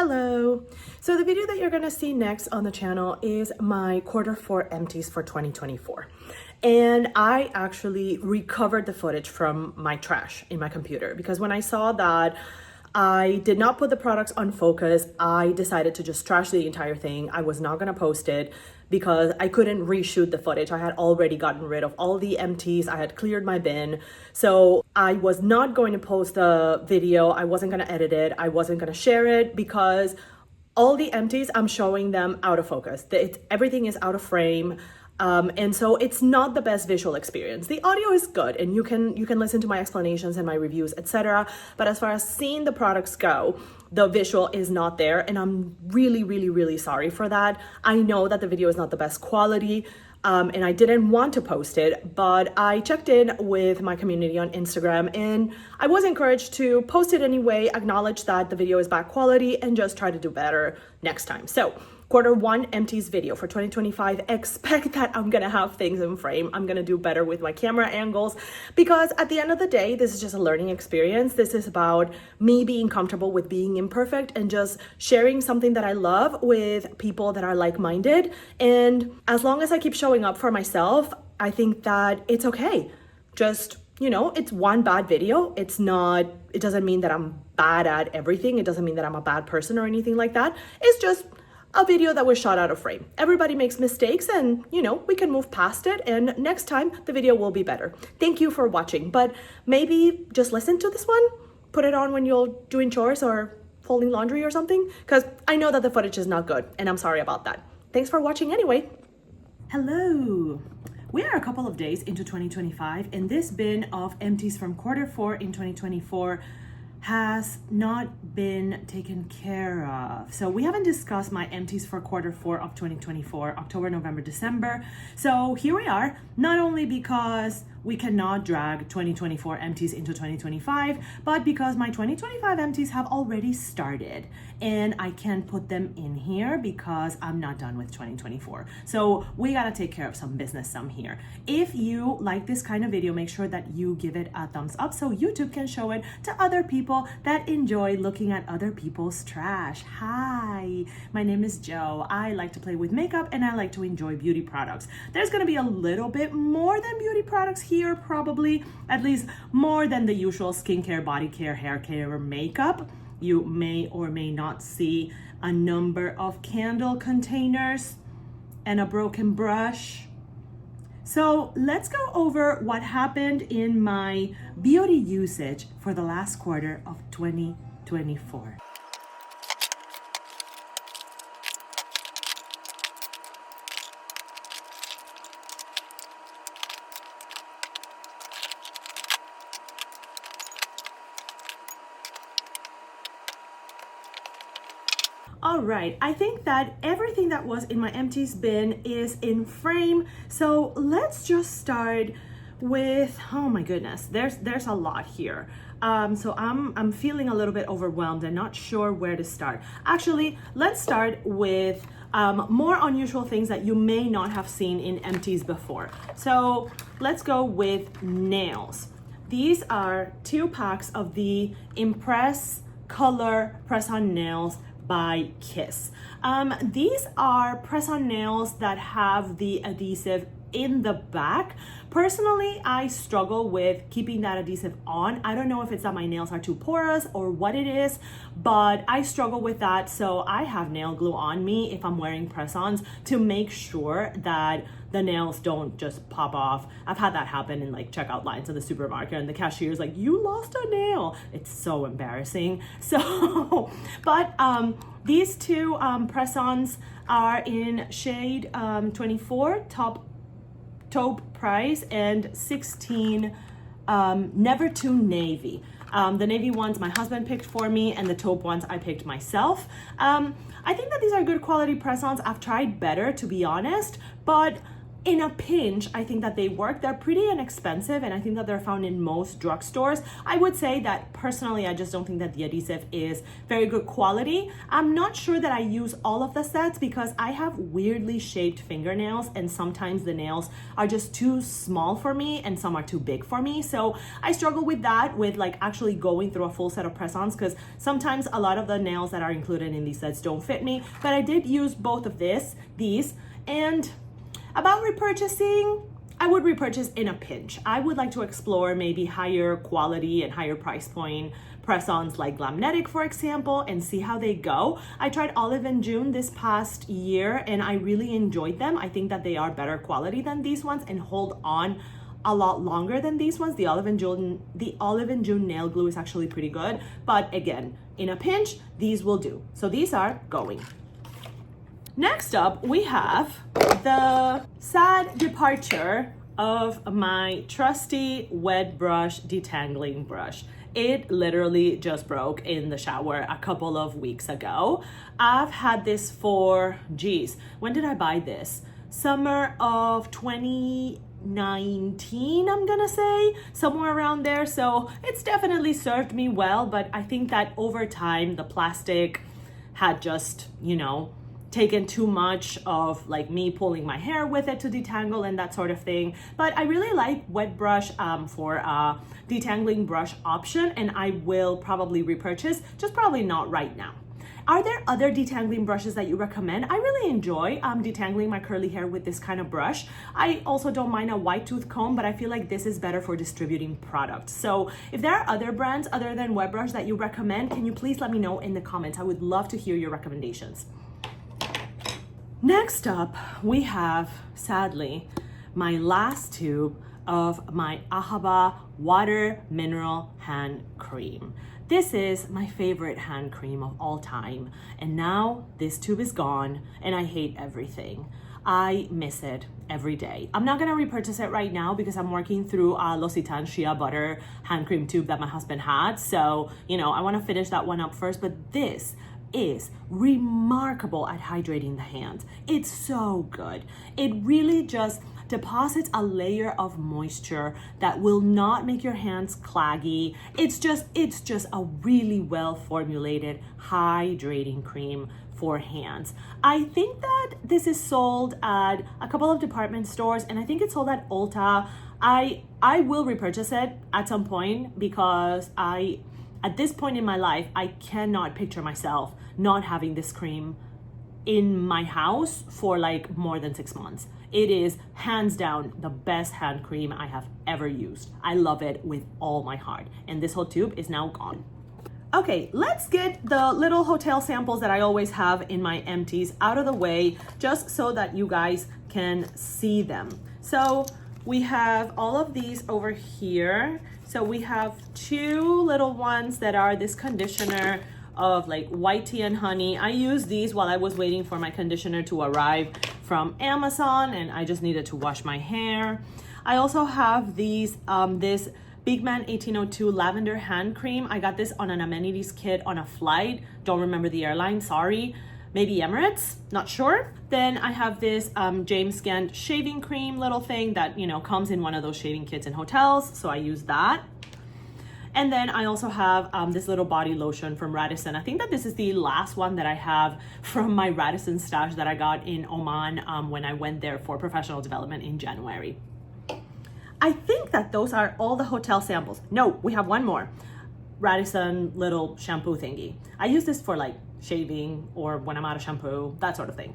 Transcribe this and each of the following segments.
Hello. So the video that you're going to see next on the channel is my Q4 empties for 2024. And I actually recovered the footage from my trash in my computer because when I saw that I did not put the products on focus, I decided to just trash the entire thing. I was not going to post it because I couldn't reshoot the footage. I had already gotten rid of all the empties. I had cleared my bin. So I was not going to post the video. I wasn't going to edit it. I wasn't going to share it because all the empties, I'm showing them out of focus. Everything is out of frame. And so it's not the best visual experience. The audio is good and you can listen to my explanations and my reviews, etc. But as far as seeing the products go, the visual is not there. And I'm really sorry for that. I know that the video is not the best quality. And I didn't want to post it, but I checked in with my community on Instagram and I was encouraged to post it anyway, acknowledge that the video is bad quality and just try to do better next time. So Q1 empties video for 2025, expect that I'm gonna have things in frame. I'm gonna do better with my camera angles because at the end of the day, this is just a learning experience. This is about me being comfortable with being imperfect and just sharing something that I love with people that are like-minded. And as long as I keep showing up for myself, I think that it's okay. Just, it's one bad video. It doesn't mean that I'm bad at everything. It doesn't mean that I'm a bad person or anything like that. It's just a video that was shot out of frame. Everybody makes mistakes and, we can move past it and next time the video will be better. Thank you for watching, but maybe just listen to this one, put it on when you're doing chores or folding laundry or something, because I know that the footage is not good and I'm sorry about that. Thanks for watching anyway. Hello. We are a couple of days into 2025 and this bin of empties from Q4 in 2024 has not been taken care of. So we haven't discussed my empties for Q4 of 2024, October, November, December. So here we are, not only because we cannot drag 2024 empties into 2025, but because my 2025 empties have already started and I can't put them in here because I'm not done with 2024. So we gotta take care of some business here. If you like this kind of video, make sure that you give it a thumbs up so YouTube can show it to other people that enjoy looking at other people's trash. Hi, my name is Joe. I like to play with makeup and I like to enjoy beauty products. There's gonna be a little bit more than beauty products here, probably, at least more than the usual skincare, body care, hair care, or makeup. You may or may not see a number of candle containers and a broken brush. So let's go over what happened in my beauty usage for the last quarter of 2024. All right, I think that everything that was in my empties bin is in frame. So let's just start with, oh my goodness, there's a lot here. So I'm feeling a little bit overwhelmed and not sure where to start. Actually, let's start with more unusual things that you may not have seen in empties before. So let's go with nails. These are 2 packs of the Impress Color Press-On Nails by Kiss. These are press-on nails that have the adhesive in the back. Personally, I struggle with keeping that adhesive on. I don't know if it's that my nails are too porous or what it is, but I struggle with that. So I have nail glue on me if I'm wearing press-ons to make sure that the nails don't just pop off. I've had that happen in like checkout lines in the supermarket and the cashier's like, you lost a nail. It's so embarrassing. So, but these 2 press-ons are in shade 24, taupe price, and 16 Never Too Navy. The navy ones my husband picked for me and the taupe ones I picked myself. I think that these are good quality press-ons. I've tried better, to be honest, but in a pinch, I think that they work. They're pretty inexpensive, and I think that they're found in most drugstores. I would say that personally, I just don't think that the adhesive is very good quality. I'm not sure that I use all of the sets because I have weirdly shaped fingernails, and sometimes the nails are just too small for me and some are too big for me. So I struggle with that, with like actually going through a full set of press-ons, because sometimes a lot of the nails that are included in these sets don't fit me. But I did use both of these, and about repurchasing, I would repurchase in a pinch. I would like to explore maybe higher quality and higher price point press-ons like Glamnetic, for example, and see how they go. I tried Olive and June this past year and I really enjoyed them. I think that they are better quality than these ones and hold on a lot longer than these ones. The Olive and June nail glue is actually pretty good, but again, in a pinch, these will do. So these are going. Next up, we have the sad departure of my trusty wet brush detangling brush. It literally just broke in the shower a couple of weeks ago. I've had this for, when did I buy this? Summer of 2019, I'm gonna say, somewhere around there. So it's definitely served me well, but I think that over time, the plastic had just, taken too much of like me pulling my hair with it to detangle and that sort of thing. But I really like wet brush for a detangling brush option, and I will probably repurchase, just probably not right now. Are there other detangling brushes that you recommend? I really enjoy detangling my curly hair with this kind of brush. I also don't mind a white tooth comb, but I feel like this is better for distributing products. So if there are other brands other than wet brush that you recommend, can you please let me know in the comments? I would love to hear your recommendations. Next up, we have, sadly, my last tube of my Ahaba Water Mineral Hand Cream. This is my favorite hand cream of all time, and now this tube is gone and I hate everything. I miss it every day. I'm not gonna repurchase it right now because I'm working through a L'Occitane Shea Butter hand cream tube that my husband had. So, I wanna finish that one up first, but this is remarkable at hydrating the hands. It's so good. It really just deposits a layer of moisture that will not make your hands claggy. It's just a really well formulated hydrating cream for hands. I think that this is sold at a couple of department stores, and I think it's sold at Ulta. I will repurchase it at some point because at this point in my life, I cannot picture myself not having this cream in my house for like more than 6 months. It is hands down the best hand cream I have ever used. I love it with all my heart. And this whole tube is now gone. Okay, let's get the little hotel samples that I always have in my empties out of the way, just so that you guys can see them. So we have all of these over here. So we have two little ones that are this conditioner of like white tea and honey. I used these while I was waiting for my conditioner to arrive from Amazon, and I just needed to wash my hair. I also have these, this Big Man 1802 Lavender Hand Cream. I got this on an amenities kit on a flight. Don't remember the airline, sorry. Maybe Emirates, not sure. Then I have this James Gant shaving cream little thing that, comes in one of those shaving kits in hotels. So I use that. And then I also have this little body lotion from Radisson. I think that this is the last one that I have from my Radisson stash that I got in Oman when I went there for professional development in January. I think that those are all the hotel samples. No, we have one more. Radisson little shampoo thingy. I use this for like shaving or when I'm out of shampoo, that sort of thing.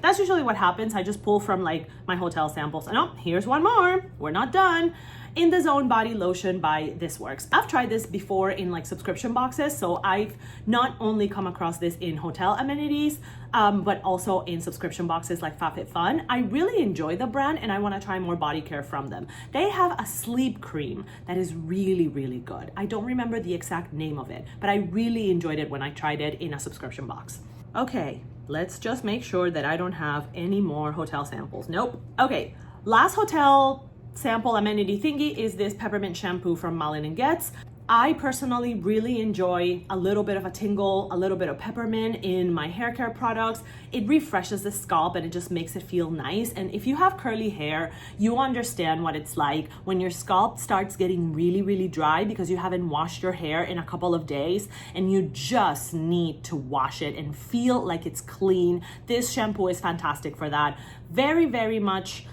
That's usually what happens. I just pull from like my hotel samples. And oh, here's one more. We're not done. In the Zone Body Lotion by This Works. I've tried this before in like subscription boxes. So I've not only come across this in hotel amenities, but also in subscription boxes like FabFitFun. I really enjoy the brand and I want to try more body care from them. They have a sleep cream that is really, really good. I don't remember the exact name of it, but I really enjoyed it when I tried it in a subscription box. Okay, let's just make sure that I don't have any more hotel samples. Nope. Okay, last hotel sample amenity thingy is this peppermint shampoo from Malin & Getz. I personally really enjoy a little bit of a tingle, a little bit of peppermint in my hair care products. It refreshes the scalp and it just makes it feel nice. And if you have curly hair, you understand what it's like when your scalp starts getting really, really dry because you haven't washed your hair in a couple of days and you just need to wash it and feel like it's clean. This shampoo is fantastic for that. Very, very much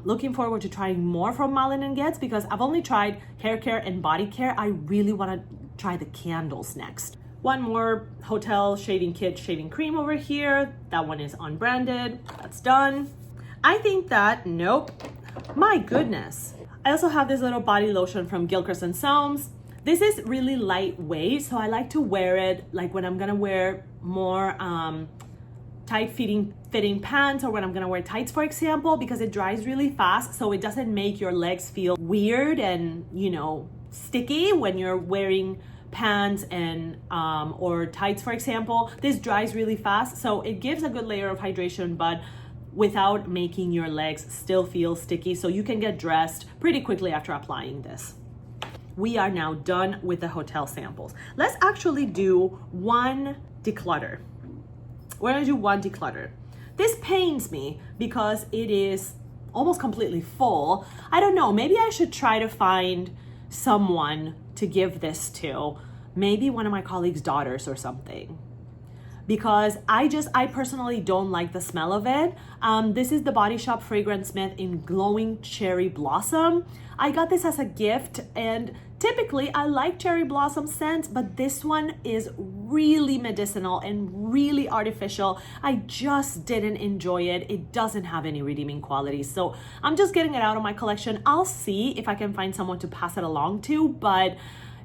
looking forward to trying more from Malin & Getz because I've only tried hair care and body care. I really want to try the candles next. One more Hotel Shaving Kit shaving cream over here. That one is unbranded. That's done. I think that, nope. My goodness. I also have this little body lotion from Gilchrist & Soames. This is really lightweight, so I like to wear it like when I'm gonna wear more tight-fitting pants or when I'm gonna wear tights, for example, because it dries really fast, so it doesn't make your legs feel weird and, you know, sticky when you're wearing pants and or tights, for example. This dries really fast, so it gives a good layer of hydration, but without making your legs still feel sticky, so you can get dressed pretty quickly after applying this. We are now done with the hotel samples. Let's actually do one declutter. We're gonna do one declutter. This pains me because it is almost completely full. I don't know, maybe I should try to find someone to give this to. Maybe one of my colleagues' daughters or something. Because I personally don't like the smell of it. This is the Body Shop Fragrance Myth in Glowing Cherry Blossom. I got this as a gift and typically I like cherry blossom scents, but this one is really medicinal and really artificial. I just didn't enjoy it. It doesn't have any redeeming qualities. So I'm just getting it out of my collection. I'll see if I can find someone to pass it along to, but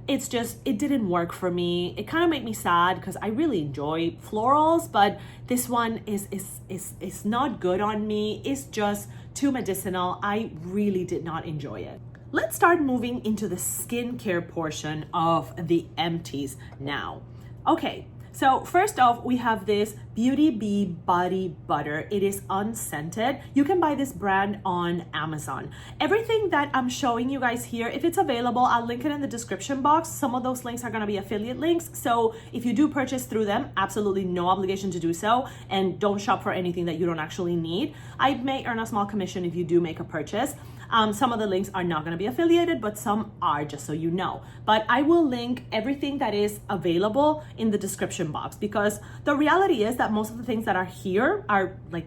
it's just, it didn't work for me. It kind of made me sad because I really enjoy florals, but this one is not good on me. It's just too medicinal. I really did not enjoy it. Let's start moving into the skincare portion of the Empties now. Okay, so first off, we have this Beauty Bee Body Butter. It is unscented. You can buy this brand on Amazon. Everything that I'm showing you guys here, if it's available, I'll link it in the description box. Some of those links are gonna be affiliate links. So if you do purchase through them, absolutely no obligation to do so. And don't shop for anything that you don't actually need. I may earn a small commission if you do make a purchase. Some of the links are not going to be affiliated, but some are, just so you know. But I will link everything that is available in the description box because the reality is that most of the things that are here are like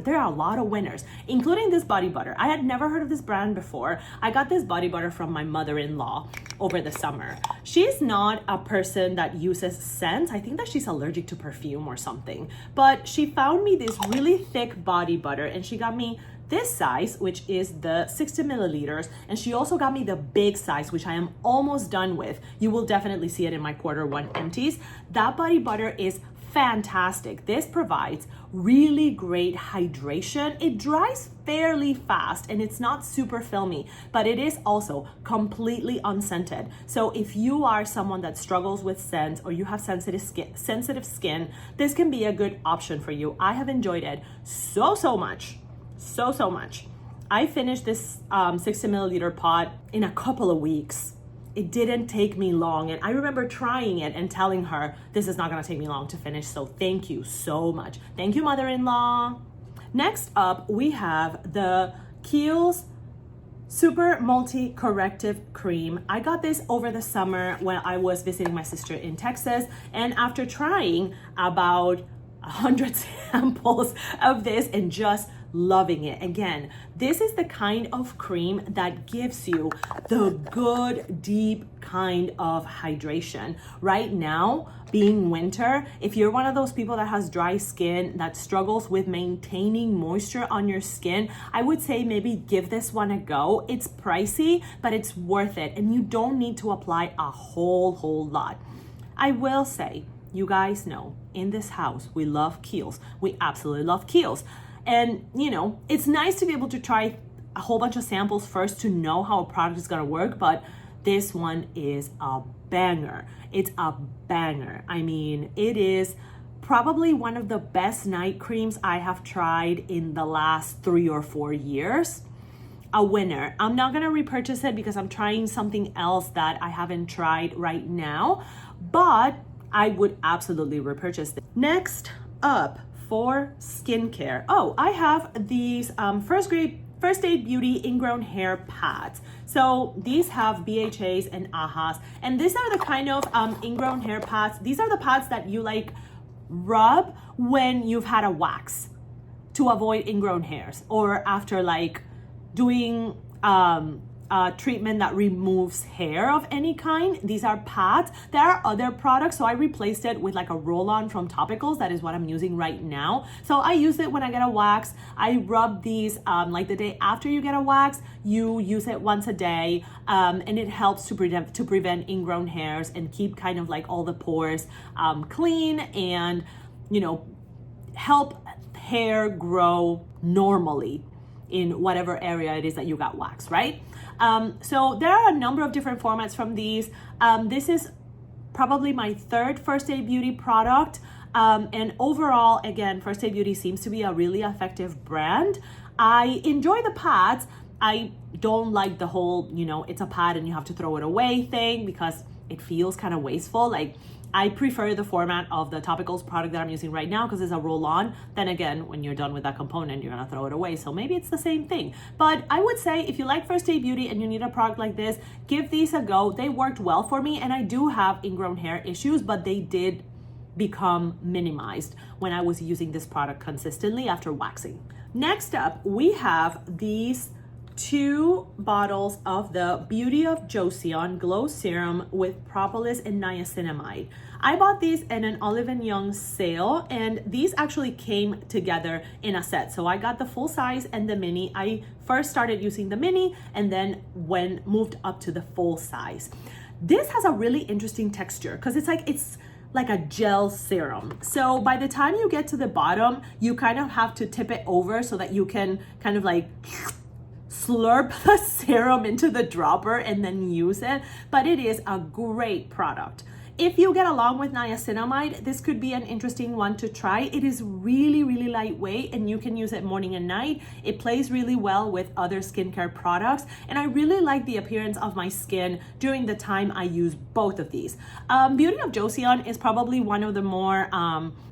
there are a lot of winners, including this body butter. I had never heard of this brand before. I got this body butter from my mother-in-law over the summer. She's not a person that uses scents. I think that she's allergic to perfume or something, but she found me this really thick body butter and she got me this size, which is the 60 milliliters, and she also got me the big size, which I am almost done with. You will definitely see it in my Q1 Empties. That body butter is fantastic. This provides really great hydration. It dries fairly fast and it's not super filmy, but it is also completely unscented. So if you are someone that struggles with scent or you have sensitive skin, this can be a good option for you. I have enjoyed it so much. So much. I finished this 60 milliliter pot in a couple of weeks. It didn't take me long. And I remember trying it and telling her, this is not gonna take me long to finish. So thank you so much. Thank you, mother-in-law. Next up, we have the Kiehl's Super Multi-Corrective Cream. I got this over the summer when I was visiting my sister in Texas. And after trying about 100 samples of this and just loving it. Again, this is the kind of cream that gives you the good, deep kind of hydration. Right now, being winter, if you're one of those people that has dry skin, that struggles with maintaining moisture on your skin, I would say maybe give this one a go. It's pricey, but it's worth it. And you don't need to apply a whole lot. I will say, you guys know, in this house, we love Kiehl's. We absolutely love Kiehl's. And, you know, it's nice to be able to try a whole bunch of samples first to know how a product is gonna work, but this one is a banger. It's a banger. I mean, it is probably one of the best night creams I have tried in the last 3 or 4 years. a winner. I'm not gonna repurchase it because I'm trying something else that I haven't tried right now, but I would absolutely repurchase it. Next up for skincare. Oh, I have these First Aid Beauty ingrown hair pads. So these have BHAs and AHAs, and these are the kind of ingrown hair pads. These are the pads that you like rub when you've had a wax to avoid ingrown hairs, or after like doing a treatment that removes hair of any kind. These are pads. There are other products, so I replaced it with like a roll-on from Topicals. That is what I'm using right now. So I use it when I get a wax. I rub these like the day after you get a wax. You use it once a day, and it helps to prevent ingrown hairs and keep kind of like all the pores clean, and help hair grow normally in whatever area it is that you got wax, right? So there are a number of different formats from these. This is probably my third First Aid Beauty product. And overall, again, First Aid Beauty seems to be a really effective brand. I enjoy the pads. I don't like the whole, it's a pad and you have to throw it away thing, because it feels kind of wasteful. Like, I prefer the format of the Topicals product that I'm using right now because it's a roll-on. Then again, when you're done with that component, you're gonna throw it away. So maybe it's the same thing. But I would say if you like First Aid Beauty and you need a product like this, give these a go. They worked well for me, and I do have ingrown hair issues, but they did become minimized when I was using this product consistently after waxing. Next up, we have these 2 bottles of the Beauty of Joseon Glow Serum with propolis and niacinamide. I bought these in an Olive & Young sale, and these actually came together in a set. So I got the full size and the mini. I first started using the mini and then moved up to the full size. This has a really interesting texture because it's like a gel serum. So by the time you get to the bottom, you kind of have to tip it over so that you can kind of like slurp the serum into the dropper and then use it. But it is a great product. If you get along with niacinamide, this could be an interesting one to try. It is really, really lightweight, and you can use it morning and night. It plays really well with other skincare products, and I really like the appearance of my skin during the time I use both of these. Beauty of Joseon is probably one of the more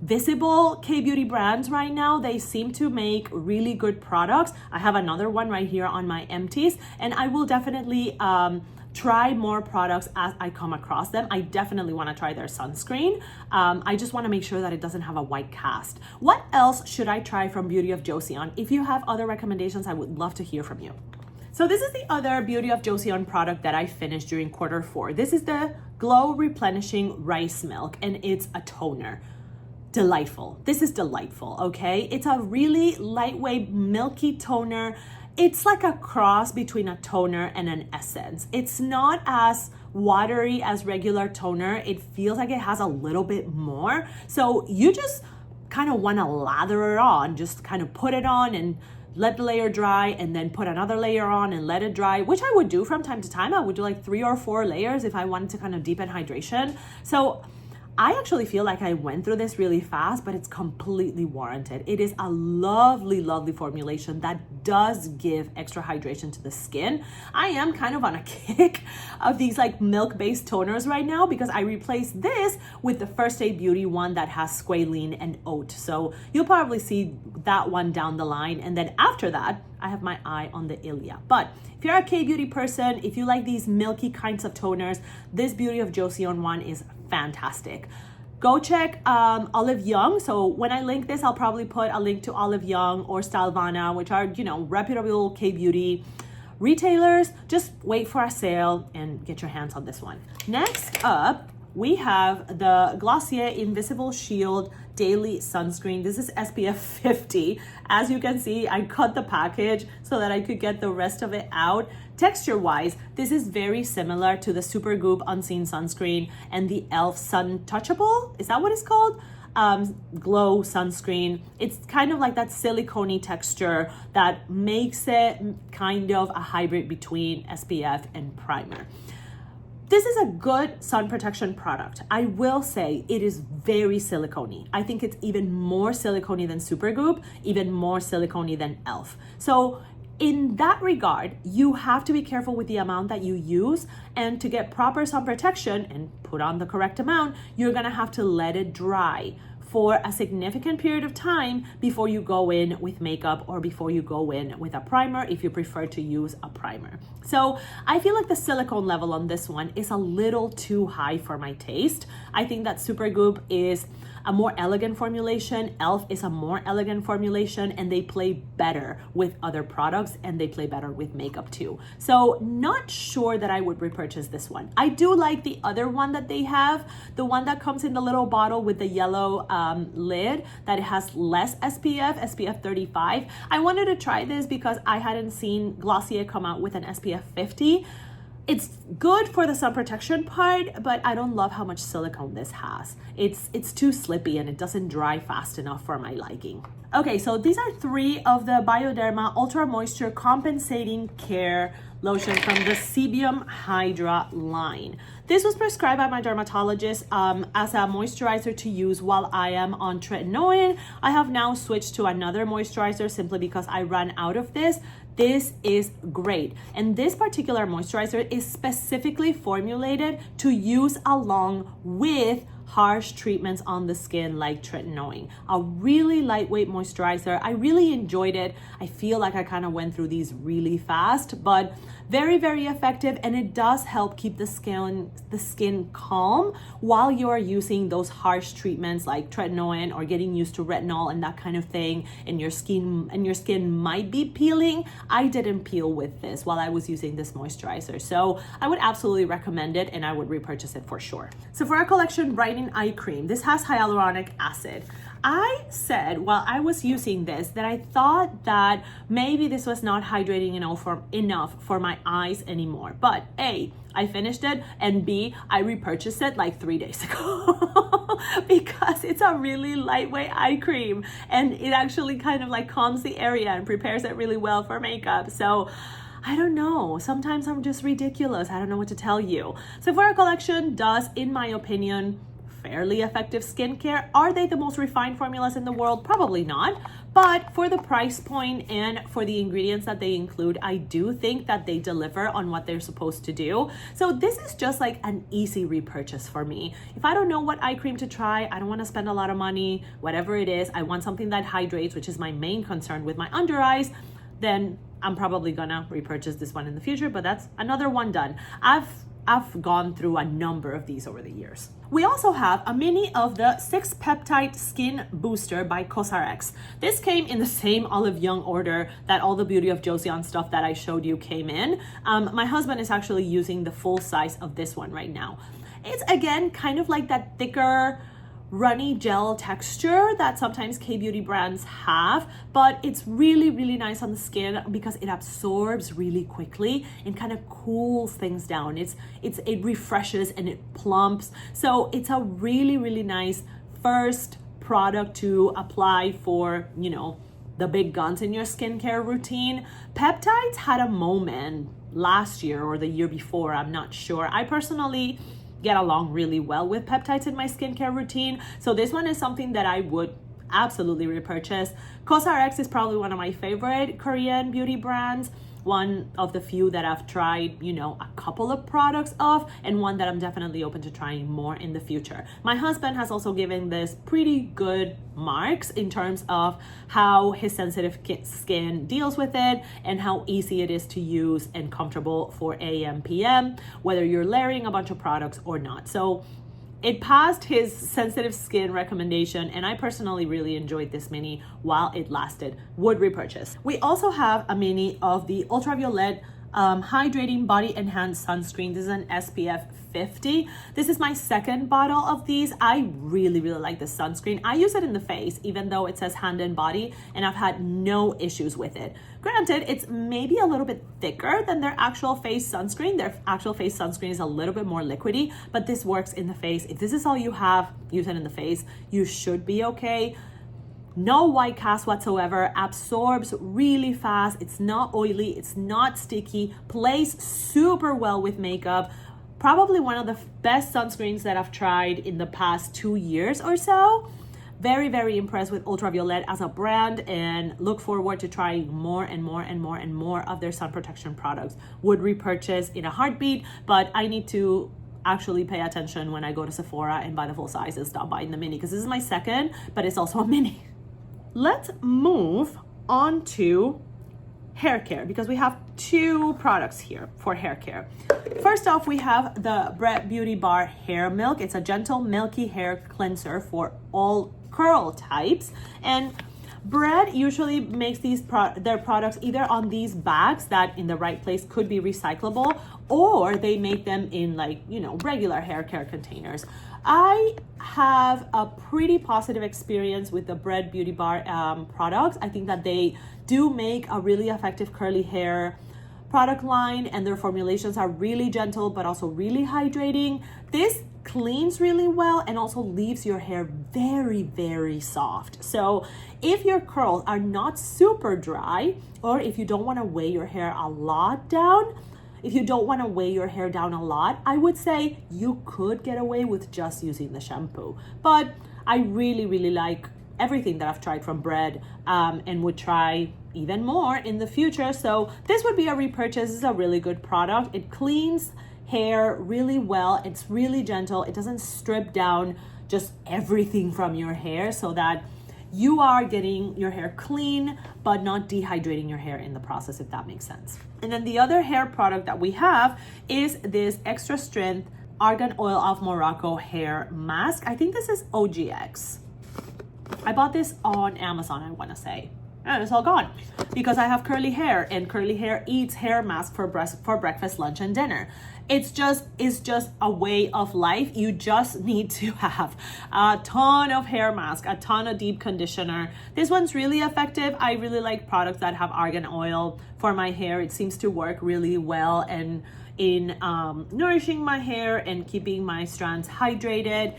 visible K-beauty brands right now. They seem to make really good products. I have another one right here on my Empties, and I will definitely try more products as I come across them. I definitely want to try their sunscreen. I just want to make sure that it doesn't have a white cast. What else should I try from Beauty of Joseon? If you have other recommendations, I would love to hear from you. So this is the other Beauty of Joseon product that I finished during Q4. This is the Glow Replenishing Rice Milk, and it's a toner. Delightful. This is delightful, okay? It's a really lightweight, milky toner. It's like a cross between a toner and an essence. It's not as watery as regular toner. It feels like it has a little bit more. So you just kind of want to lather it on, just kind of put it on and let the layer dry, and then put another layer on and let it dry, which I would do from time to time. I would do like 3 or 4 layers if I wanted to kind of deepen hydration. So I actually feel like I went through this really fast, but it's completely warranted. It is a lovely, lovely formulation that does give extra hydration to the skin. I am kind of on a kick of these like milk-based toners right now because I replaced this with the First Aid Beauty one that has squalene and oat. So you'll probably see that one down the line. And then after that, I have my eye on the Ilia. But if you're a K-beauty person, if you like these milky kinds of toners, this Beauty of Joseon one is fantastic. Go check Olive Young. So when I link this, I'll probably put a link to Olive Young or Stylevana, which are, reputable K-beauty retailers. Just wait for a sale and get your hands on this one. Next up, we have the Glossier Invisible Shield Daily Sunscreen. This is SPF 50. As you can see, I cut the package so that I could get the rest of it out. Texture-wise, this is very similar to the Supergoop Unseen Sunscreen and the e.l.f. Sun Touchable. Is that what it's called? Glow sunscreen. It's kind of like that silicone-y texture that makes it kind of a hybrid between SPF and primer. This is a good sun protection product. I will say it is very silicone-y. I think it's even more silicone-y than Supergoop, even more silicone-y than e.l.f. So in that regard, you have to be careful with the amount that you use, and to get proper sun protection and put on the correct amount, you're gonna have to let it dry for a significant period of time before you go in with makeup or before you go in with a primer if you prefer to use a primer. So I feel like the silicone level on this one is a little too high for my taste. I think that Supergoop is a more elegant formulation, e.l.f. is a more elegant formulation, and they play better with other products and they play better with makeup too. So not sure that I would repurchase this one. I do like the other one that they have, the one that comes in the little bottle with the yellow lid that has less SPF 35. I wanted to try this because I hadn't seen Glossier come out with an SPF 50. It's good for the sun protection part, but I don't love how much silicone this has. It's too slippy and it doesn't dry fast enough for my liking. Okay, so these are 3 of the Bioderma Ultra Moisture Compensating Care Lotion from the Sebium Hydra line. This was prescribed by my dermatologist as a moisturizer to use while I am on tretinoin. I have now switched to another moisturizer simply because I ran out of this. This is great. And this particular moisturizer is specifically formulated to use along with harsh treatments on the skin like tretinoin. A really lightweight moisturizer. I really enjoyed it. I feel like I kind of went through these really fast, but very, very effective, and it does help keep the skin calm while you're using those harsh treatments like tretinoin or getting used to retinol and that kind of thing, and your skin might be peeling. I didn't peel with this while I was using this moisturizer, so I would absolutely recommend it and I would repurchase it for sure. So for our collection Brightening Eye Cream, this has hyaluronic acid. I said while I was using this that I thought that maybe this was not hydrating enough for my eyes anymore. But A, I finished it, and B, I repurchased it like 3 days ago because it's a really lightweight eye cream and it actually kind of like calms the area and prepares it really well for makeup. So I don't know, sometimes I'm just ridiculous. I don't know what to tell you. Sephora collection does, in my opinion, fairly effective skincare. Are they the most refined formulas in the world? Probably not. But for the price point and for the ingredients that they include, I do think that they deliver on what they're supposed to do. So this is just like an easy repurchase for me. If I don't know what eye cream to try, I don't want to spend a lot of money, whatever it is, I want something that hydrates, which is my main concern with my under eyes, then I'm probably gonna repurchase this one in the future, but that's another one done. I've gone through a number of these over the years. We also have a mini of the 6 Peptide Skin Booster by CosRX. This came in the same Olive Young order that all the Beauty of Joseon stuff that I showed you came in. My husband is actually using the full size of this one right now. It's again kind of like that thicker, runny gel texture that sometimes K-beauty brands have, but it's really, really nice on the skin because it absorbs really quickly and kind of cools things down. It refreshes and it plumps. So it's a really, really nice first product to apply for, you know, the big guns in your skincare routine. Peptides had a moment last year or the year before, I'm not sure. I personally get along really well with peptides in my skincare routine. So this one is something that I would absolutely repurchase. CosRX is probably one of my favorite Korean beauty brands. One of the few that I've tried, you know, a couple of products of, and one that I'm definitely open to trying more in the future. My husband has also given this pretty good marks in terms of how his sensitive skin deals with it and how easy it is to use and comfortable for AM, PM, whether you're layering a bunch of products or not. So it passed his sensitive skin recommendation, and I personally really enjoyed this mini while it lasted. Would repurchase. We also have a mini of the Ultraviolet Hydrating Body Enhanced Sunscreen. This is an SPF 50. This is my second bottle of these. I really, really like this sunscreen. I use it in the face, even though it says hand and body, and I've had no issues with it. Granted, it's maybe a little bit thicker than their actual face sunscreen. Their actual face sunscreen is a little bit more liquidy, but this works in the face. If this is all you have, use it in the face. You should be okay. No white cast whatsoever, absorbs really fast. It's not oily, it's not sticky, plays super well with makeup. Probably one of the best sunscreens that I've tried in the past 2 years or so. very, very impressed with Ultraviolet as a brand and look forward to trying more and more and more and more of their sun protection products. Would repurchase in a heartbeat, but I need to actually pay attention when I go to Sephora and buy the full size and stop buying the mini, because this is my second, but it's also a mini. Let's move on to hair care, because we have two products here for hair care. First off, we have the Bread Beauty Bar Hair Milk. It's a gentle, milky hair cleanser for all curl types. And Bread usually makes their products either on these bags that in the right place could be recyclable, or they make them in like, regular hair care containers. I have a pretty positive experience with the Bread Beauty Bar products. I think that they do make a really effective curly hair product line, and their formulations are really gentle but also really hydrating. This cleans really well and also leaves your hair very, very soft. So if your curls are not super dry, or if you don't want to weigh your hair a lot down, I would say you could get away with just using the shampoo. But I really, really like everything that I've tried from Bread, and would try even more in the future. So this would be a repurchase. This is a really good product. It cleans hair really well. It's really gentle. It doesn't strip down just everything from your hair, so that you are getting your hair clean but not dehydrating your hair in the process, if that makes sense. And then the other hair product that we have is this extra strength Argan Oil of Morocco hair mask. I think this is OGX. I bought this on Amazon, I want to say, and it's all gone because I have curly hair, and curly hair eats hair mask for breakfast, lunch, and dinner. It's just a way of life. You just need to have a ton of hair mask, a ton of deep conditioner. This one's really effective. I really like products that have argan oil for my hair. It seems to work really well and in nourishing my hair and keeping my strands hydrated.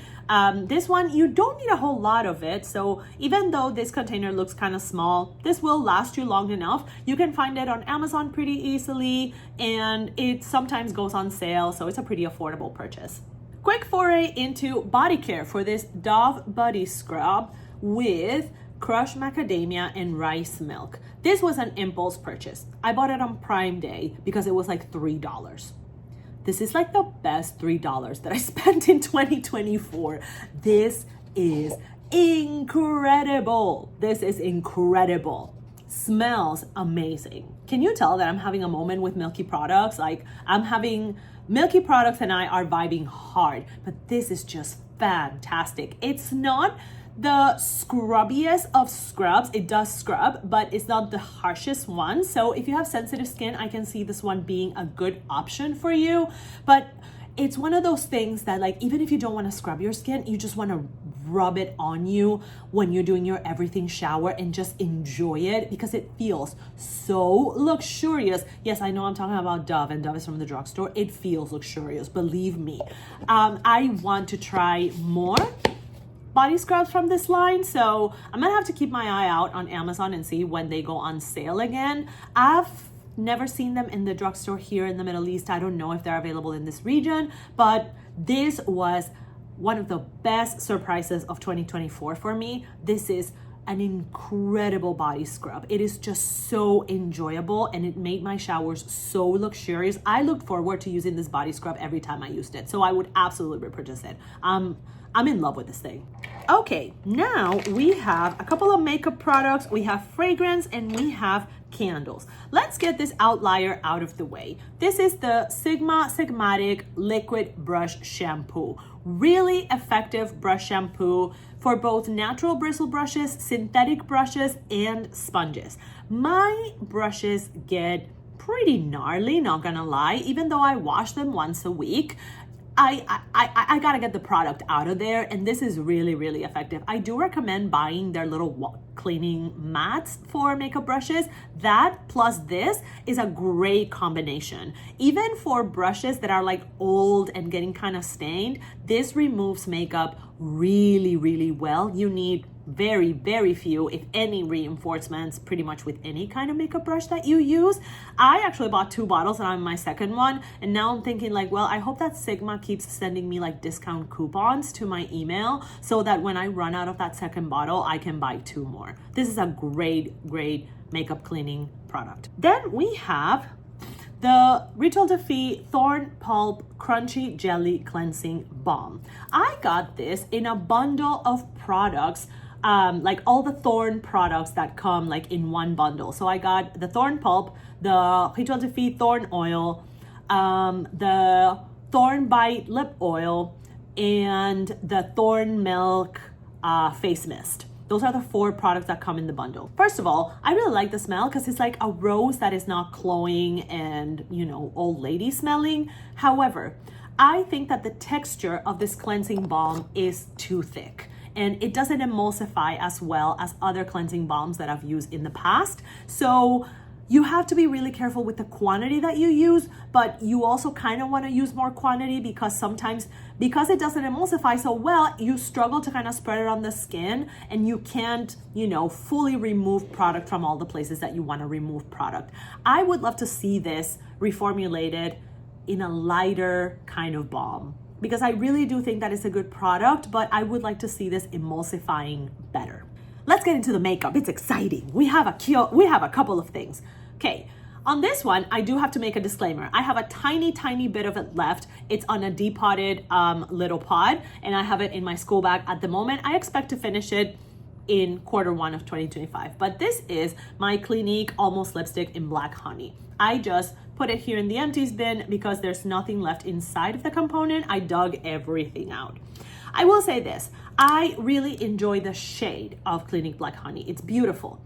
This one, you don't need a whole lot of it. So even though this container looks kind of small, this will last you long enough. You can find it on Amazon pretty easily, and it sometimes goes on sale. So it's a pretty affordable purchase. Quick foray into body care for this Dove Body Scrub with crushed macadamia and rice milk. This was an impulse purchase. I bought it on Prime Day because it was like $3. This is like the best $3 that I spent in 2024. This is incredible. This is incredible. Smells amazing. Can you tell that I'm having a moment with Milky products? Like, I'm having Milky products and I are vibing hard, but this is just fantastic. It's not the scrubbiest of scrubs. It does scrub, but it's not the harshest one. So if you have sensitive skin, I can see this one being a good option for you. But it's one of those things that, like, even if you don't want to scrub your skin, you just want to rub it on you when you're doing your everything shower and just enjoy it because it feels so luxurious. Yes, I know I'm talking about Dove, and Dove is from the drugstore. It feels luxurious, believe me. I want to try more body scrubs from this line, so I'm gonna have to keep my eye out on Amazon and see when they go on sale again. I've never seen them in the drugstore here in the Middle East. I don't know if they're available in this region, but this was one of the best surprises of 2024 for me. This is an incredible body scrub. It is just so enjoyable, and it made my showers so luxurious. I looked forward to using this body scrub every time I used it, so I would absolutely repurchase it. I'm in love with this thing. Okay, now we have a couple of makeup products. We have fragrance and we have candles. Let's get this outlier out of the way. This is the Sigmatic Liquid Brush Shampoo. Really effective brush shampoo for both natural bristle brushes, synthetic brushes, and sponges. My brushes get pretty gnarly, not gonna lie, even though I wash them once a week. I gotta get the product out of there, and this is really, really effective. I do recommend buying their little cleaning mats for makeup brushes. That plus this is a great combination. Even for brushes that are like old and getting kind of stained, this removes makeup really, really well. You need very, very few, if any, reinforcements pretty much with any kind of makeup brush that you use. I actually bought 2 bottles and I'm my second one. And now I'm thinking like, well, I hope that Sigma keeps sending me like discount coupons to my email so that when I run out of that second bottle, I can buy 2 more. This is a great, great makeup cleaning product. Then we have the Ritual de Fille Thorn Pulp Crunchy Jelly Cleansing Balm. I got this in a bundle of products, like all the Thorn products that come like in one bundle. So I got the Thorn Pulp, the Ritual de Fille Thorn Oil, the Thorn Bite Lip Oil, and the Thorn Milk Face Mist. Those are the 4 products that come in the bundle. First of all, I really like the smell because it's like a rose that is not cloying and, you know, old lady smelling. However, I think that the texture of this cleansing balm is too thick and it doesn't emulsify as well as other cleansing balms that I've used in the past. So you have to be really careful with the quantity that you use, but you also kind of want to use more quantity because sometimes, because it doesn't emulsify so well, you struggle to kind of spread it on the skin and you can't, you know, fully remove product from all the places that you want to remove product. I would love to see this reformulated in a lighter kind of balm because I really do think that it's a good product, but I would like to see this emulsifying better. Let's get into the makeup. It's exciting. We have a couple of things. Okay, on this one, I do have to make a disclaimer. I have a tiny, tiny bit of it left. It's on a depotted little pod, and I have it in my school bag at the moment. I expect to finish it in Q1 of 2025. But this is my Clinique Almost Lipstick in Black Honey. I just put it here in the empties bin because there's nothing left inside of the component. I dug everything out. I will say this, I really enjoy the shade of Clinique Black Honey. It's beautiful.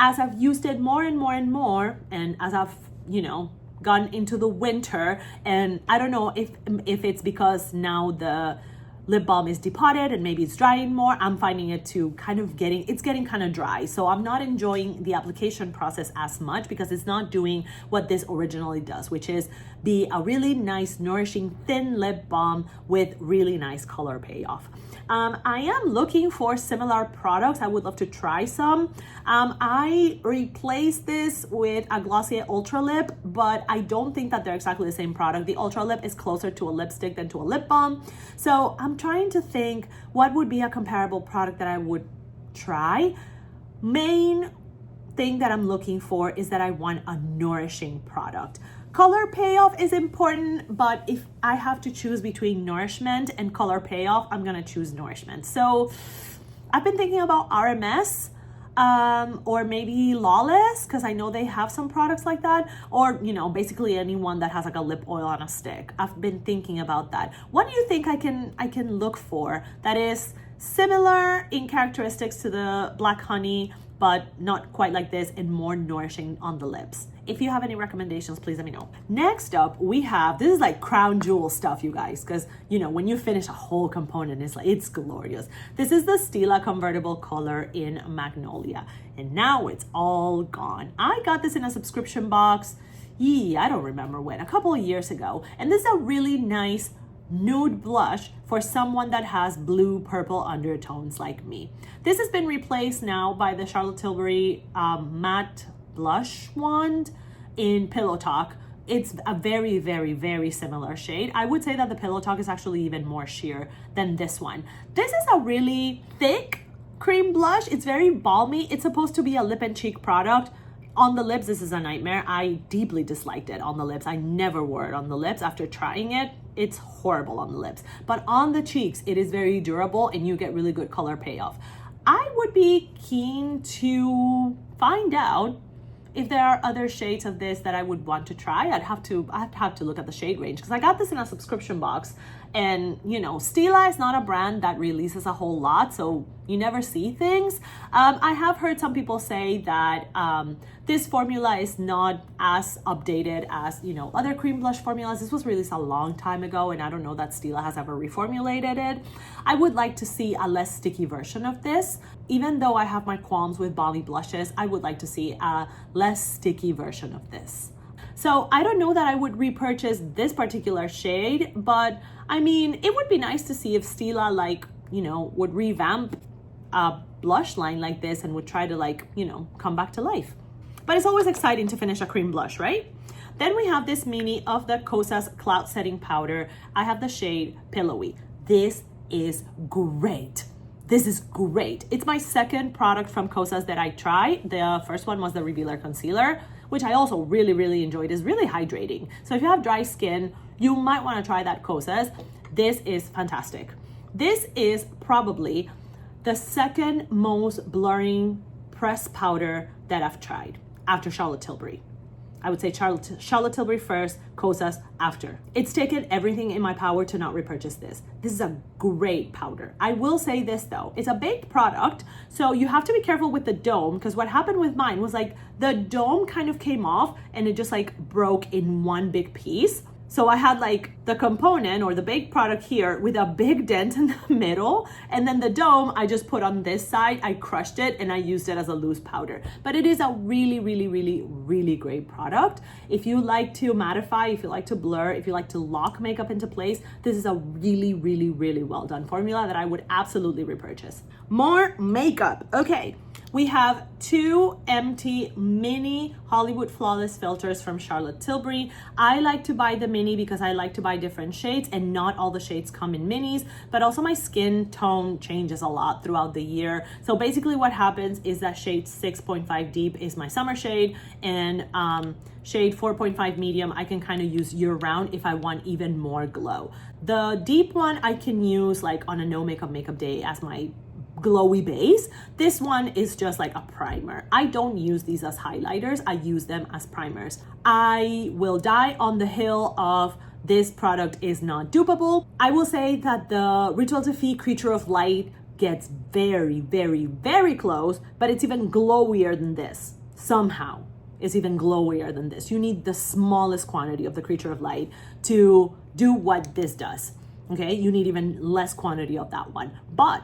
As I've used it more and more and more, and as I've, you know, gone into the winter, and I don't know if it's because now the lip balm is depotted and maybe it's drying more, I'm finding it to kind of getting kind of dry. So I'm not enjoying the application process as much because it's not doing what this originally does, which is be a really nice, nourishing, thin lip balm with really nice color payoff. I am looking for similar products. I would love to try some. I replaced this with a Glossier Ultra Lip, but I don't think that they're exactly the same product. The Ultra Lip is closer to a lipstick than to a lip balm. So I'm trying to think what would be a comparable product that I would try. Main thing that I'm looking for is that I want a nourishing product. Color payoff is important, but if I have to choose between nourishment and color payoff, I'm gonna choose nourishment. So I've been thinking about RMS or maybe Lawless, because I know they have some products like that, or, you know, basically anyone that has like a lip oil on a stick. I've been thinking about that. What do you think I can look for that is similar in characteristics to the Black Honey, but not quite like this and more nourishing on the lips? If you have any recommendations, please let me know. Next up, we have, this is like crown jewel stuff, you guys, because, you know, when you finish a whole component, it's glorious. This is the Stila Convertible Color in Magnolia, and now it's all gone. I got this in a subscription box, I don't remember when, a couple of years ago, and this is a really nice nude blush for someone that has blue purple undertones like me. This has been replaced now by the Charlotte Tilbury matte blush wand in Pillow Talk. It's a very, very, very similar shade. I would say that the Pillow Talk is actually even more sheer than this one. This is a really thick cream blush. It's very balmy. It's supposed to be a lip and cheek product. On the lips, this is a nightmare. I deeply disliked it on the lips. I never wore it on the lips. After trying it, it's horrible on the lips. But on the cheeks, it is very durable and you get really good color payoff. I would be keen to find out if there are other shades of this that I would want to try. I'd have to look at the shade range because I got this in a subscription box, and you know, Stila is not a brand that releases a whole lot, so you never see things. I have heard some people say that this formula is not as updated as, you know, other cream blush formulas. This was released a long time ago, and I don't know that Stila has ever reformulated it. I would like to see a less sticky version of this. Even though I have my qualms with balmy blushes, I would like to see a less sticky version of this. So I don't know that I would repurchase this particular shade, but I mean, it would be nice to see if Stila, like, you know, would revamp a blush line like this and would try to like, you know, come back to life. But it's always exciting to finish a cream blush, right? Then we have this mini of the Kosas Cloud Setting Powder. I have the shade Pillowy. This is great. This is great. It's my second product from Kosas that I tried. The first one was the Revealer Concealer, which I also really, really enjoyed. It's really hydrating. So if you have dry skin, you might want to try that Kosas. This is fantastic. This is probably the second most blurring pressed powder that I've tried after Charlotte Tilbury. I would say Charlotte Tilbury first, Kosas after. It's taken everything in my power to not repurchase this. This is a great powder. I will say this though, it's a baked product, so you have to be careful with the dome, because what happened with mine was like the dome kind of came off and it just like broke in one big piece. So I had like the component or the baked product here with a big dent in the middle, and then the dome I just put on this side. I crushed it and I used it as a loose powder. But it is a really, really, really, really great product. If you like to mattify, if you like to blur, if you like to lock makeup into place, this is a really, really, really well done formula that I would absolutely repurchase. More makeup. Okay. We have two empty mini Hollywood Flawless filters from Charlotte Tilbury. I like to buy the mini because I like to buy different shades, and not all the shades come in minis, but also my skin tone changes a lot throughout the year. So basically what happens is that shade 6.5 Deep is my summer shade, and shade 4.5 Medium I can kind of use year round if I want even more glow. The deep one I can use like on a no makeup day as my glowy base. This one is just like a primer. I don't use these as highlighters. I use them as primers. I will die on the hill of this product is not dupable. I will say that the Ritual de Fille Creature of Light gets very, very, very close, but it's even glowier than this. Somehow it's even glowier than this. You need the smallest quantity of the Creature of Light to do what this does. Okay, you need even less quantity of that one. But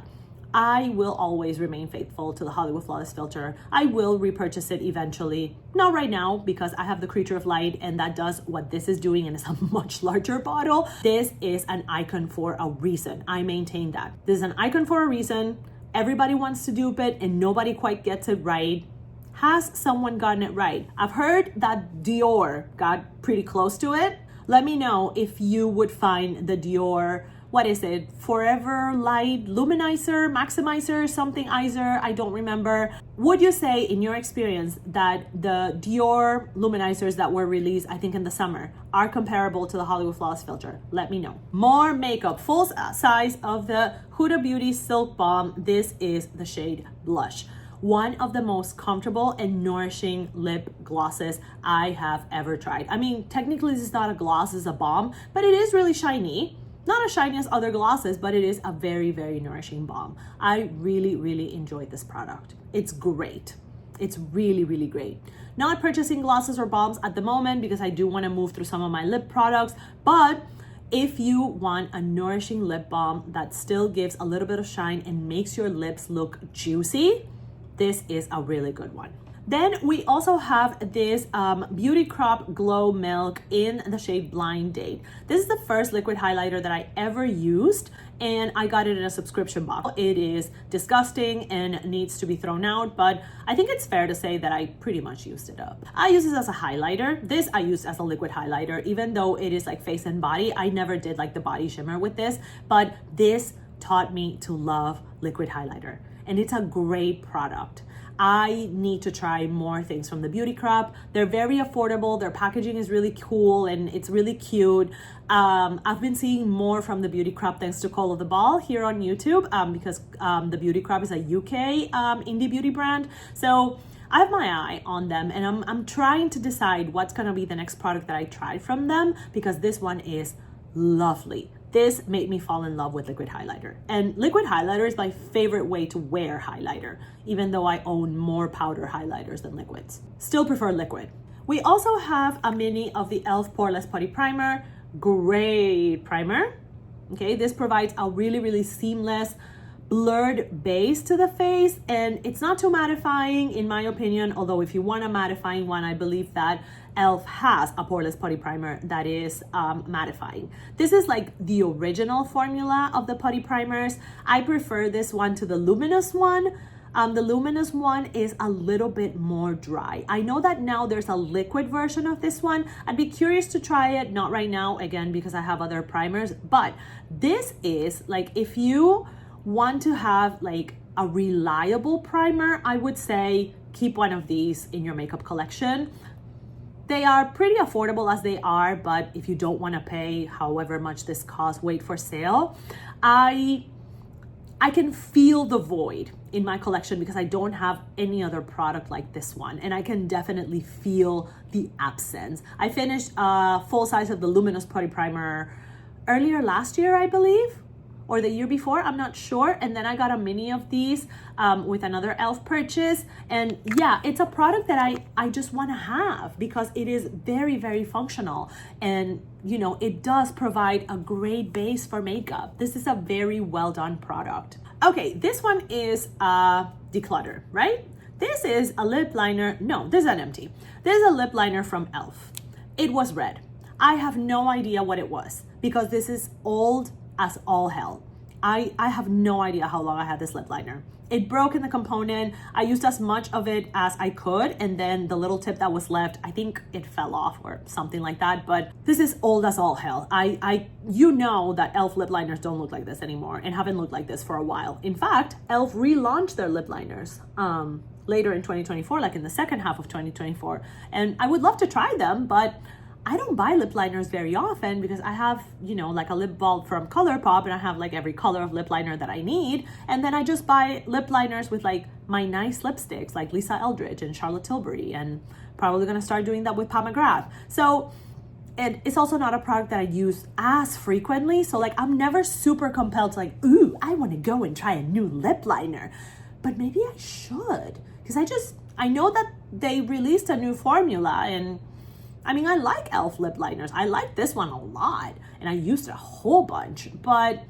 I will always remain faithful to the Hollywood Flawless filter. I will repurchase it eventually. Not right now, because I have the Creature of Light and that does what this is doing, and it's a much larger bottle. This is an icon for a reason. I maintain that. This is an icon for a reason. Everybody wants to dupe it and nobody quite gets it right. Has someone gotten it right? I've heard that Dior got pretty close to it. Let me know if you would find the Dior, what is it? Forever Light Luminizer, Maximizer, something Izer, I don't remember. Would you say in your experience that the Dior luminizers that were released, I think in the summer, are comparable to the Hollywood Flawless filter? Let me know. More makeup, full size of the Huda Beauty Silk Balm. This is the shade Blush. One of the most comfortable and nourishing lip glosses I have ever tried. I mean, technically this is not a gloss, it's a balm, but it is really shiny. Not as shiny as other glosses, but it is a very, very nourishing balm. I really, really enjoyed this product. It's great. It's really, really great. Not purchasing glosses or balms at the moment because I do want to move through some of my lip products, but if you want a nourishing lip balm that still gives a little bit of shine and makes your lips look juicy, this is a really good one. Then we also have this Beauty Crop Glow Milk in the shade Blind Date. This is the first liquid highlighter that I ever used, and I got it in a subscription box. It is disgusting and needs to be thrown out, but I think it's fair to say that I pretty much used it up. I use this as a highlighter. This I used as a liquid highlighter, even though it is like face and body. I never did like the body shimmer with this, but this taught me to love liquid highlighter, and it's a great product. I need to try more things from the Beauty Crop. They're very affordable. Their packaging is really cool and it's really cute. I've been seeing more from the Beauty Crop thanks to Call of the Ball here on YouTube because the Beauty Crop is a UK indie beauty brand. So I have my eye on them, and I'm trying to decide what's gonna be the next product that I try from them, because this one is lovely. This made me fall in love with liquid highlighter. And liquid highlighter is my favorite way to wear highlighter, even though I own more powder highlighters than liquids. Still prefer liquid. We also have a mini of the e.l.f. Poreless Putty Primer. Great primer. Okay, this provides a really, really seamless blurred base to the face, and it's not too mattifying in my opinion, although if you want a mattifying one, I believe that e.l.f. has a poreless putty primer that is mattifying. This is like the original formula of the putty primers. I prefer this one to the luminous one. The luminous one is a little bit more dry. I know that now there's a liquid version of this one. I'd be curious to try it, not right now, again, because I have other primers, but this is like, if you want to have like a reliable primer, I would say keep one of these in your makeup collection. They are pretty affordable as they are, but if you don't want to pay however much this costs, wait for sale. I can feel the void in my collection because I don't have any other product like this one, and I can definitely feel the absence. I finished a full size of the Luminous Putty Primer earlier last year, I believe, or the year before, I'm not sure. And then I got a mini of these with another e.l.f. purchase. And yeah, it's a product that I just want to have because it is very, very functional. And you know, it does provide a great base for makeup. This is a very well done product. Okay, this one is a declutter, right? This is a lip liner. No, this is an empty. This is a lip liner from e.l.f. It was red. I have no idea what it was because this is old as all hell. I have no idea how long I had this lip liner. It broke in the component. I used as much of it as I could, and then the little tip that was left, I think it fell off or something like that, but this is old as all hell. You know that e.l.f. lip liners don't look like this anymore and haven't looked like this for a while. In fact, e.l.f. relaunched their lip liners later in 2024, like in the second half of 2024, and I would love to try them, but I don't buy lip liners very often because I have, you know, like a lip balm from ColourPop, and I have like every color of lip liner that I need. And then I just buy lip liners with like my nice lipsticks like Lisa Eldridge and Charlotte Tilbury, and probably gonna start doing that with Pat McGrath. So, and it's also not a product that I use as frequently. So like, I'm never super compelled to like, ooh, I wanna go and try a new lip liner. But maybe I should, because I know that they released a new formula, and I mean, I like e.l.f. lip liners. I like this one a lot, and I used it a whole bunch, but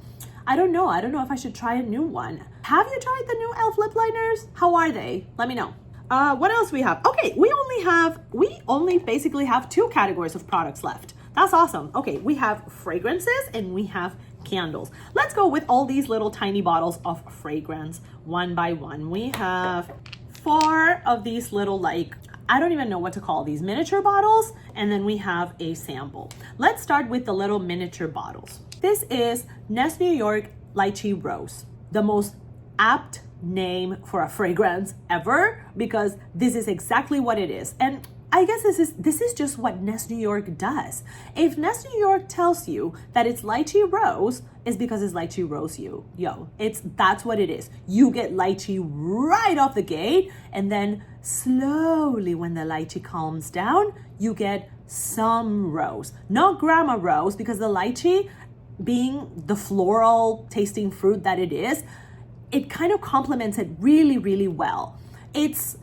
I don't know. I don't know if I should try a new one. Have you tried the new e.l.f. lip liners? How are they? Let me know. What else we have? Okay, we only basically have 2 categories of products left. That's awesome. Okay, we have fragrances and we have candles. Let's go with all these little tiny bottles of fragrance one by one. We have 4 of these little, like, I don't even know what to call these, miniature bottles, and then we have a sample. Let's start with the little miniature bottles. This is Nest New York Lychee Rose, the most apt name for a fragrance ever, because this is exactly what it is. And I guess this is just what Nest New York does. If Nest New York tells you that it's lychee rose, it's because it's lychee rose that's what it is. You get lychee right off the gate, and then slowly when the lychee calms down, you get some rose. Not grandma rose, because the lychee, being the floral tasting fruit that it is, it kind of complements it really, really well. It's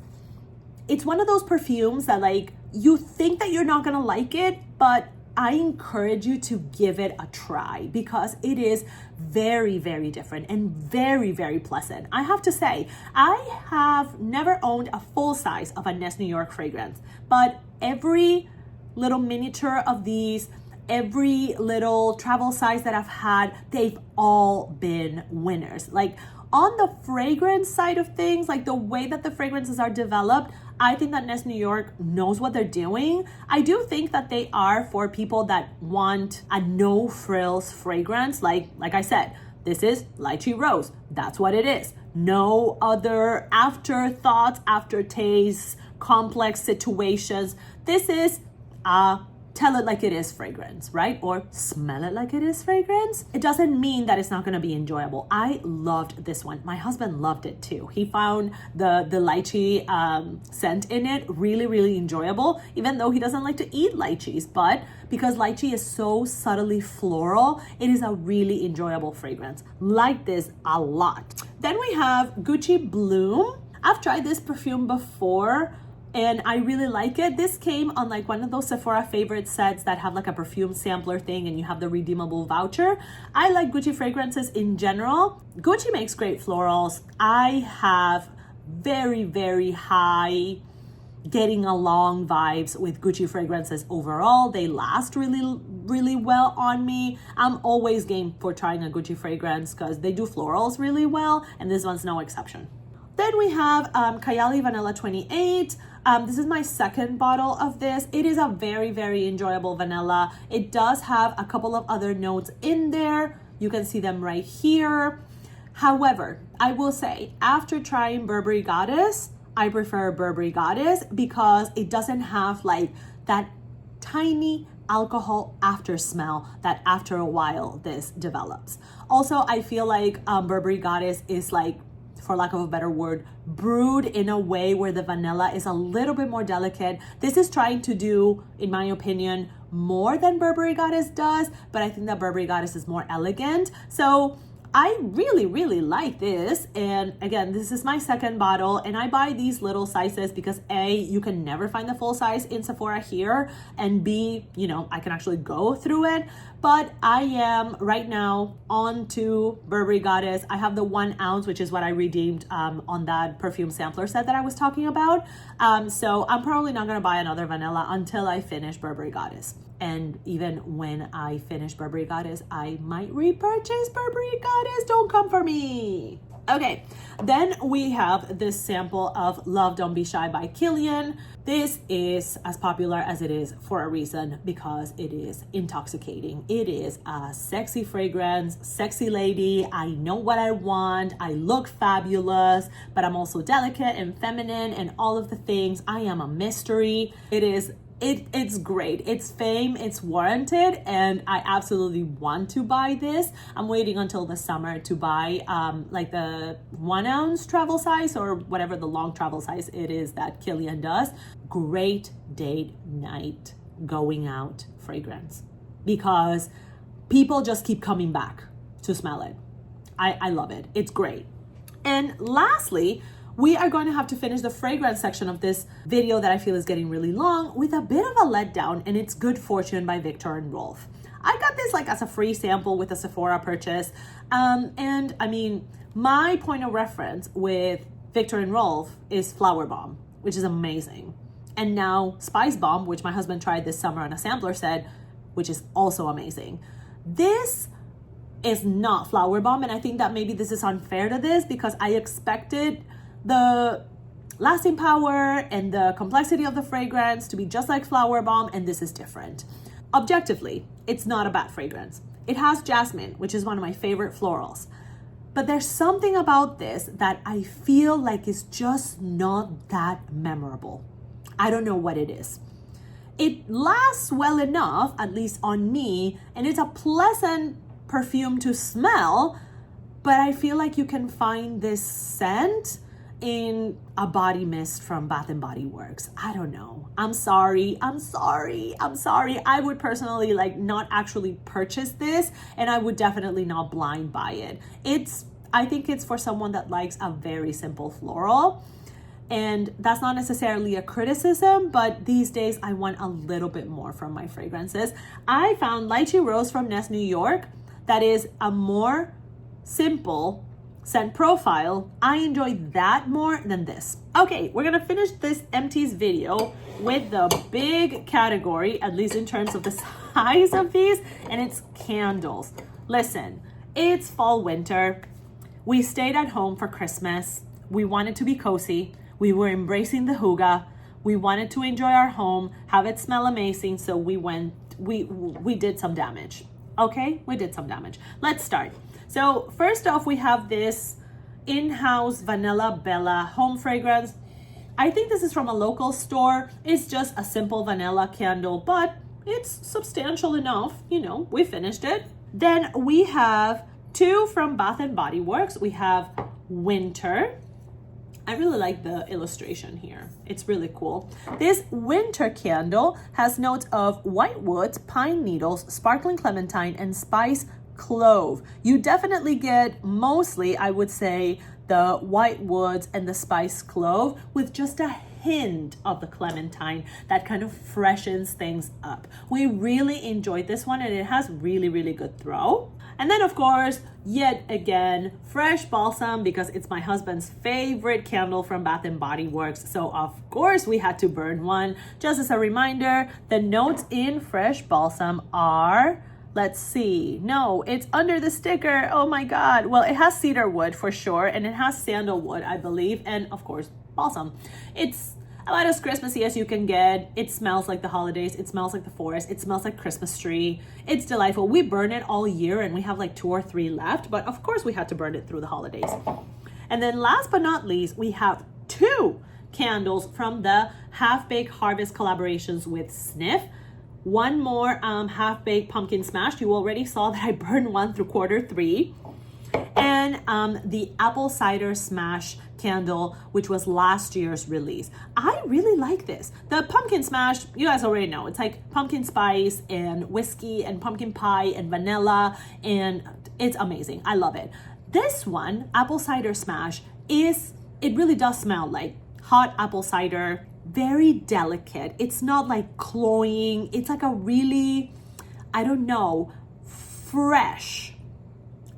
one of those perfumes that, like, you think that you're not gonna like it, but I encourage you to give it a try because it is very, very different and very, very pleasant. I have to say, I have never owned a full size of a Nest New York fragrance, but every little miniature of these, every little travel size that I've had, they've all been winners. Like, on the fragrance side of things, like the way that the fragrances are developed, I think that Nest New York knows what they're doing. I do think that they are for people that want a no frills fragrance. Like I said, this is lychee rose. That's what it is. No other afterthoughts, aftertastes, complex situations. This is a tell it like it is fragrance, right? Or smell it like it is fragrance. It doesn't mean that it's not gonna be enjoyable. I loved this one. My husband loved it too. He found the lychee scent in it really, really enjoyable, even though he doesn't like to eat lychees. But because lychee is so subtly floral, it is a really enjoyable fragrance. Like this a lot. Then we have Gucci Bloom. I've tried this perfume before. and I really like it. This came on like one of those Sephora favorite sets that have like a perfume sampler thing and you have the redeemable voucher. I like Gucci fragrances in general. Gucci makes great florals. I have very, very high getting along vibes with Gucci fragrances overall. They last really well on me. I'm always game for trying a Gucci fragrance because they do florals really well, and this one's no exception. Then we have Kayali Vanilla 28. This is my second bottle of this. It is a very, very enjoyable vanilla. It does have a couple of other notes in there. You can see them right here. However, I will say, after trying Burberry Goddess, I prefer Burberry Goddess because it doesn't have like that tiny alcohol after smell that after a while this develops. Also, I feel like Burberry Goddess is like, for lack of a better word, brewed in a way where the vanilla is a little bit more delicate. This is trying to do, in my opinion, more than Burberry Goddess does, but I think that Burberry Goddess is more elegant. So I really, really like this. And again, this is my second bottle, and I buy these little sizes because A, you can never find the full size in Sephora here, and B, you know, I can actually go through it. But I am right now on to Burberry Goddess. I have the 1 ounce, which is what I redeemed on that perfume sampler set that I was talking about. So I'm probably not gonna buy another vanilla until I finish Burberry Goddess. And even when I finish Burberry Goddess, I might repurchase Burberry Goddess. Don't come for me. Okay, then we have this sample of Love Don't Be Shy by Kilian. This is as popular as it is for a reason, because it is intoxicating. It is a sexy fragrance, sexy lady. I know what I want. I look fabulous, but I'm also delicate and feminine and all of the things. I am a mystery. It's great. It's fame, it's warranted, and I absolutely want to buy this. I'm waiting until the summer to buy like the 1 ounce travel size, or whatever the long travel size it is that Kilian does. Great date night going out fragrance, because people just keep coming back to smell it. I love it. It's great. And lastly, we are going to have to finish the fragrance section of this video that I feel is getting really long with a bit of a letdown, and it's Good Fortune by Viktor and Rolf. I got this like as a free sample with a Sephora purchase. And I mean, my point of reference with Viktor and Rolf is Flower Bomb, which is amazing. And now Spice Bomb, which my husband tried this summer on a sampler set, which is also amazing. This is not Flower Bomb, and I think that maybe this is unfair to this because I expected the lasting power and the complexity of the fragrance to be just like Flower Bomb, and this is different. Objectively, it's not a bad fragrance. It has jasmine, which is one of my favorite florals. But there's something about this that I feel like is just not that memorable. I don't know what it is. It lasts well enough, at least on me, and it's a pleasant perfume to smell, but I feel like you can find this scent in a body mist from Bath and Body Works. I don't know. I'm sorry. I would personally like not actually purchase this, and I would definitely not blind buy it. I think it's for someone that likes a very simple floral, and that's not necessarily a criticism, but these days I want a little bit more from my fragrances. I found Lychee Rose from Nest New York that is a more simple scent profile. I enjoy that more than this. Okay, we're gonna finish this Empties video with the big category, at least in terms of the size of these, and it's candles. Listen, it's fall winter. We stayed at home for Christmas. We wanted to be cozy. We were embracing the hygge. We wanted to enjoy our home, have it smell amazing, so we did some damage. Okay, we did some damage. Let's start. So first off, we have this in-house Vanilla Bella home fragrance. I think this is from a local store. It's just a simple vanilla candle, but it's substantial enough. You know, we finished it. Then we have two from Bath and Body Works. We have Winter. I really like the illustration here. It's really cool. This winter candle has notes of white woods, pine needles, sparkling clementine, and spice clove. You definitely get mostly, I would say, the white woods and the spice clove with just a hint of the clementine that kind of freshens things up. We really enjoyed this one, and it has really, really good throw. And then of course, yet again, fresh balsam, because it's my husband's favorite candle from Bath and Body Works. So of course we had to burn one. Just as a reminder, the notes in fresh balsam are, let's see, no, it's under the sticker. Oh my God. Well, it has cedar wood for sure, and it has sandalwood, I believe, and of course, balsam. It's about as Christmassy as you can get. It smells like the holidays. It smells like the forest. It smells like Christmas tree. It's delightful. We burn it all year, and we have like 2 or 3 left, but of course we had to burn it through the holidays. And then last but not least, we have 2 candles from the Half-Baked Harvest collaborations with Sniff. One more Half-Baked Pumpkin Smash. You already saw that I burned one through Q3. And the Apple Cider Smash candle, which was last year's release. I really like this. The Pumpkin Smash, you guys already know, it's like pumpkin spice and whiskey and pumpkin pie and vanilla, and it's amazing. I love it. This one, Apple Cider Smash, it really does smell like hot apple cider, very delicate. It's not like cloying. It's like a really, I don't know, fresh,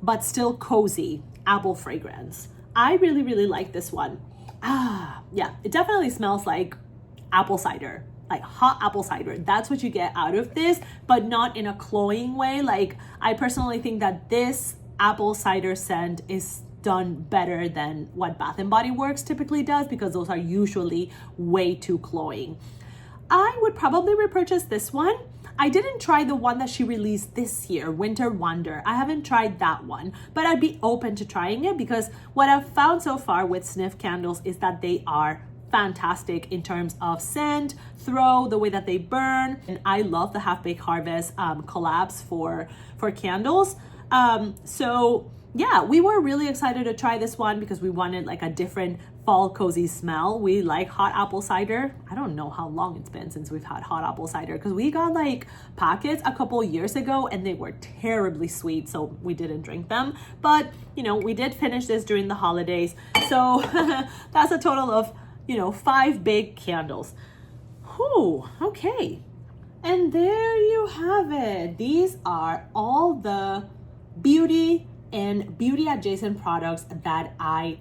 but still cozy apple fragrance. I really, really like this one. Yeah, it definitely smells like apple cider, like hot apple cider. That's what you get out of this, but not in a cloying way. Like, I personally think that this apple cider scent is done better than what Bath and Body Works typically does, because those are usually way too cloying. I would probably repurchase this one. I didn't try the one that she released this year, Winter Wonder. I haven't tried that one, but I'd be open to trying it, because what I've found so far with Sniff candles is that they are fantastic in terms of scent, throw, the way that they burn. And I love the Half-Baked Harvest collabs for candles. So yeah, we were really excited to try this one because we wanted like a different fall cozy smell. We like hot apple cider. I don't know how long it's been since we've had hot apple cider, because we got like packets a couple years ago and they were terribly sweet, so we didn't drink them. But you know, we did finish this during the holidays, so that's a total of 5 big candles. Whew, okay. And there you have it. These are all the beauty and beauty adjacent products that I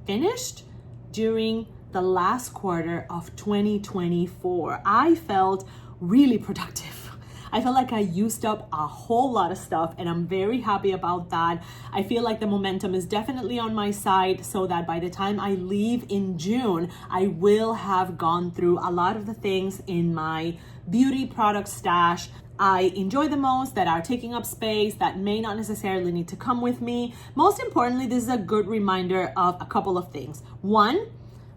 finished during the last quarter of 2024. I felt really productive. I felt like I used up a whole lot of stuff, and I'm very happy about that. I feel like the momentum is definitely on my side, so that by the time I leave in June, I will have gone through a lot of the things in my beauty product stash I enjoy the most, that are taking up space, that may not necessarily need to come with me. Most importantly, this is a good reminder of a couple of things. 1,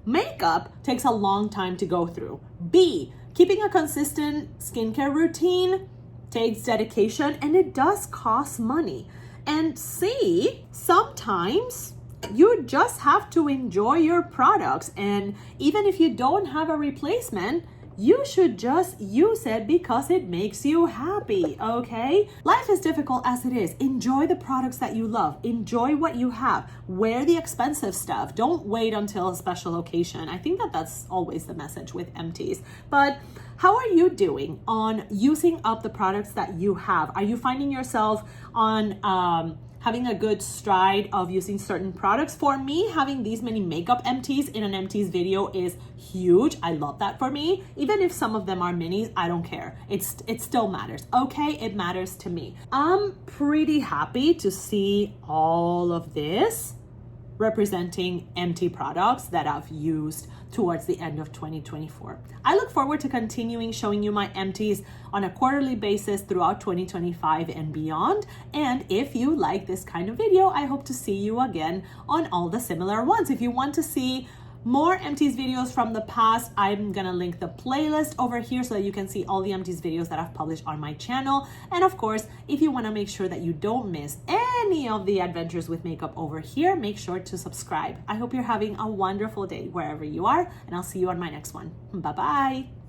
makeup takes a long time to go through. B, keeping a consistent skincare routine takes dedication, and it does cost money. And C, sometimes you just have to enjoy your products, and even if you don't have a replacement, you should just use it because it makes you happy, okay? Life is difficult as it is. Enjoy the products that you love. Enjoy what you have. Wear the expensive stuff. Don't wait until a special occasion. I think that that's always the message with Empties. But how are you doing on using up the products that you have? Are you finding yourself on having a good stride of using certain products? For me, having these many makeup empties in an empties video is huge. I love that for me. Even if some of them are minis, I don't care. It still matters. Okay, it matters to me. I'm pretty happy to see all of this representing empty products that I've used towards the end of 2024. I look forward to continuing showing you my empties on a quarterly basis throughout 2025 and beyond. And if you like this kind of video, I hope to see you again on all the similar ones. If you want to see more Empties videos from the past, I'm gonna link the playlist over here so that you can see all the Empties videos that I've published on my channel. And of course, if you wanna make sure that you don't miss any of the adventures with makeup over here, make sure to subscribe. I hope you're having a wonderful day wherever you are, and I'll see you on my next one. Bye-bye.